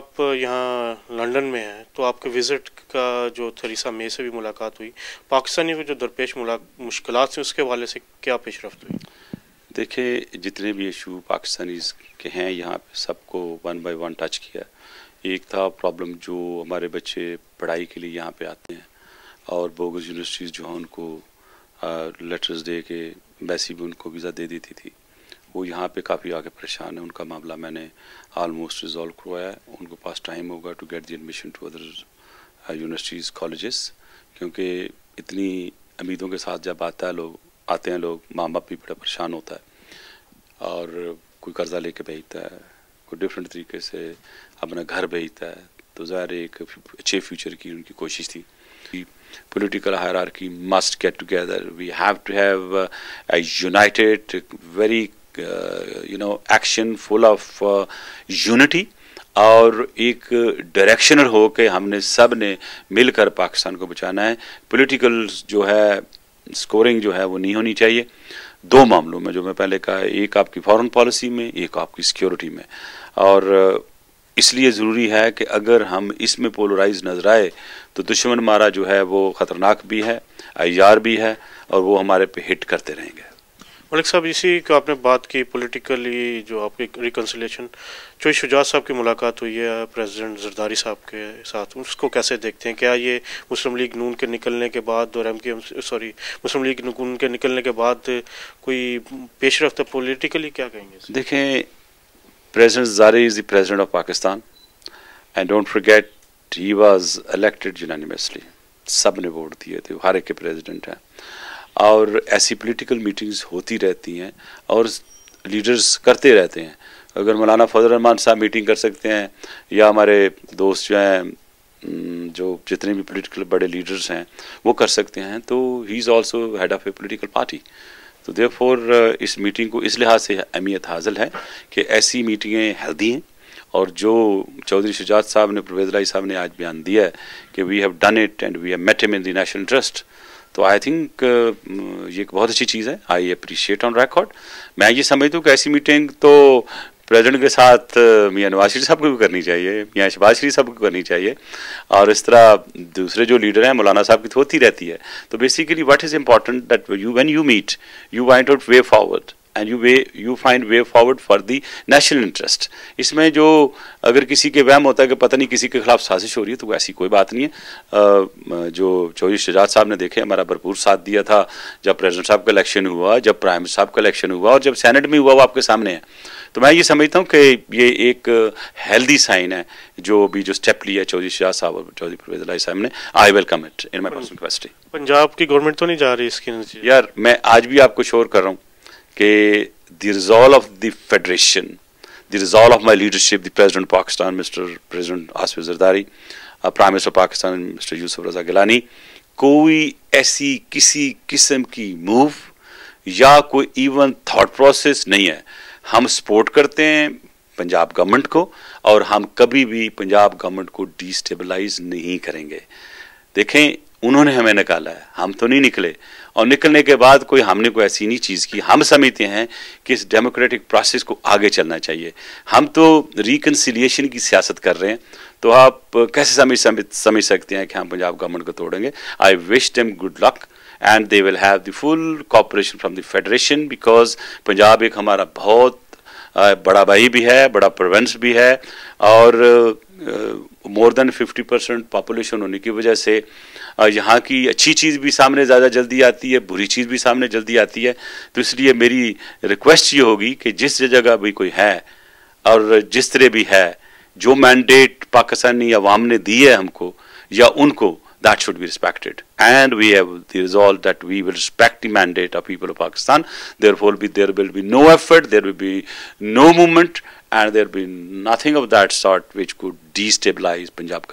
آپ یہاں لنڈن میں ہیں تو آپ کے وزٹ کا جو تھریسا مے سے بھی ملاقات ہوئی، پاکستانی کو جو درپیش مشکلات ہیں اس کے حوالے سے کیا پیش رفت ہوئی؟ دیکھیں، جتنے بھی ایشو پاکستانیز کے ہیں یہاں پہ سب کو ون بائی ون ٹچ کیا. ایک تھا پرابلم جو ہمارے بچے پڑھائی کے لیے یہاں پہ آتے ہیں اور بوگس یونیورسٹیز جو ہیں ان کو لیٹرز دے کے ایمبیسی بھی ان کو ویزا دے دیتی تھی. وہ یہاں پہ کافی آگے پریشان ہیں. ان کا معاملہ میں نے آلموسٹ ریزالو کروایا ہے. ان کو پاس ٹائم ہوگا to get the admission to other universities colleges, کیونکہ اتنی امیدوں کے ساتھ جب آتے ہیں لوگ، ماں باپ بھی بڑا پریشان ہوتا ہے اور کوئی قرضہ لے کے بھیجتا ہے، کوئی ڈفرینٹ طریقے سے اپنا گھر بھیجتا ہے. تو ظاہر ایک اچھے فیوچر کی ان کی کوشش تھی. Political hierarchy must get together. We have to have a united, very action full of unity. اور ایک ڈائریکشنل ہو کے ہم نے سب نے مل کر پاکستان کو بچانا ہے. پولیٹیکل جو ہے سکورنگ جو ہے وہ نہیں ہونی چاہیے. دو معاملوں میں جو میں پہلے کہا، ایک آپ کی فارن پالیسی میں، ایک آپ کی سیکیورٹی میں. اور اس لیے ضروری ہے کہ اگر ہم اس میں پولرائز نظر آئے تو دشمن ہمارا جو ہے وہ خطرناک بھی ہے، عیار بھی ہے، اور وہ ہمارے پہ ہٹ کرتے رہیں گے. ملک صاحب، اسی کا آپ نے بات کی پولیٹیکلی جو آپ کی ریکنسلیشن، چوئی شجاعت صاحب کی ملاقات ہوئی ہے پریزیڈنٹ زرداری صاحب کے ساتھ، اس کو کیسے دیکھتے ہیں؟ کیا یہ مسلم لیگ نون کے نکلنے کے بعد اور مسلم لیگ نون کے نکلنے کے بعد کوئی پیش رفت ہے پولیٹیکلی؟ کیا کہیں گے؟ دیکھیں، president Zardari is the president of Pakistan and don't forget he was elected unanimously. سب نے ووٹ دیے تھے، ہر ایک کے پریزیڈنٹ ہیں. اور ایسی پولیٹیکل میٹنگز ہوتی رہتی ہیں اور لیڈرز کرتے رہتے ہیں. اگر مولانا فضل الرحمان صاحب میٹنگ کر سکتے ہیں یا ہمارے دوست جو ہیں جو جتنے بھی پولیٹیکل بڑے لیڈرز ہیں وہ کر سکتے ہیں، تو he is also head of a political party. تو دیئر فور اس میٹنگ کو اس لحاظ سے اہمیت حاصل ہے کہ ایسی میٹنگیں ہیلدی ہیں. اور جو چودھری شجاعت صاحب نے، پرویز الہی صاحب نے آج بیان دیا ہے کہ we have done it and we have met him in the national interest, تو آئی تھنک یہ ایک بہت اچھی چیز ہے. I appreciate on record. میں یہ سمجھتا ہوں کہ ایسی میٹنگ تو پریزیڈنٹ کے ساتھ میاں نواز شریف صاحب کو بھی کرنی چاہیے، میاں شہباز شریف صاحب کو کرنی چاہیے، اور اس طرح دوسرے جو لیڈر ہیں مولانا صاحب کی تو ہوتی رہتی ہے. تو basically what is important that when you meet you find out way forward and you find way forward for the national interest. اس میں جو اگر کسی کے وہم ہوتا ہے کہ پتہ نہیں کسی کے خلاف سازش ہو رہی ہے، تو ایسی کوئی بات نہیں ہے. جو چودھری شجاعت صاحب نے دیکھے ہمارا بھرپور ساتھ دیا تھا جب پریزیڈنٹ صاحب کا الیکشن ہوا، جب پرائم منسٹر صاحب کا الیکشن ہوا، اور جب سینٹ میں ہوا، وہ آپ کے سامنے ہے. تو میں یہ سمجھتا ہوں کہ یہ ایک ہیلدی سائن ہے جو بھی جو اسٹیپ لیا چودھری شجاعت صاحب اور چودھری پرویز الہی صاحب نے. I welcome it in my personal capacity. Punjab کی گورنمنٹ تو نہیں جا رہی اس کی نتیجے؟ یار میں آج بھی آپ کو شور کر رہا ہوں کہ the resolve of the federation, the resolve of my leadership, the President of Pakistan, Mr. President Asif Zardari, Prime Minister of Pakistan, Mr. Yusuf Raza Gilani, کوئی ایسی کسی قسم کی موو یا کوئی ایون تھاٹ پروسیس نہیں ہے. ہم سپورٹ کرتے ہیں پنجاب گورنمنٹ کو اور ہم کبھی بھی پنجاب گورنمنٹ کو ڈی اسٹیبلائز نہیں کریں گے. دیکھیں، انہوں نے ہمیں نکالا ہے، ہم تو نہیں نکلے. اور نکلنے کے بعد ہم نے کوئی ایسی نہیں چیز کی. ہم سمجھتے ہیں کہ اس ڈیموکریٹک پروسیس کو آگے چلنا چاہیے. ہم تو ریکنسیلیشن کی سیاست کر رہے ہیں. تو آپ کیسے سمجھ سکتے ہیں کہ ہم پنجاب گورنمنٹ کو توڑیں گے؟ I wish them good luck and they will have the full cooperation from the federation, because Punjab ایک ہمارا بہت بڑا بھائی بھی ہے، بڑا پروونس بھی ہے، اور مور دین 50% پاپولیشن ہونے کی وجہ سے یہاں کی اچھی چیز بھی سامنے زیادہ جلدی آتی ہے، بری چیز بھی سامنے جلدی آتی ہے. تو اس لیے میری ریکویسٹ یہ ہوگی کہ جس جگہ بھی کوئی ہے اور جس طرح بھی ہے، جو مینڈیٹ پاکستانی عوام نے دی ہے ہم کو یا ان کو، that should be respected, and we have the resolve that we will respect the mandate of people of Pakistan. Therefore there will be no effort, there will be no movement, and there will be nothing of that sort which could destabilize Punjab.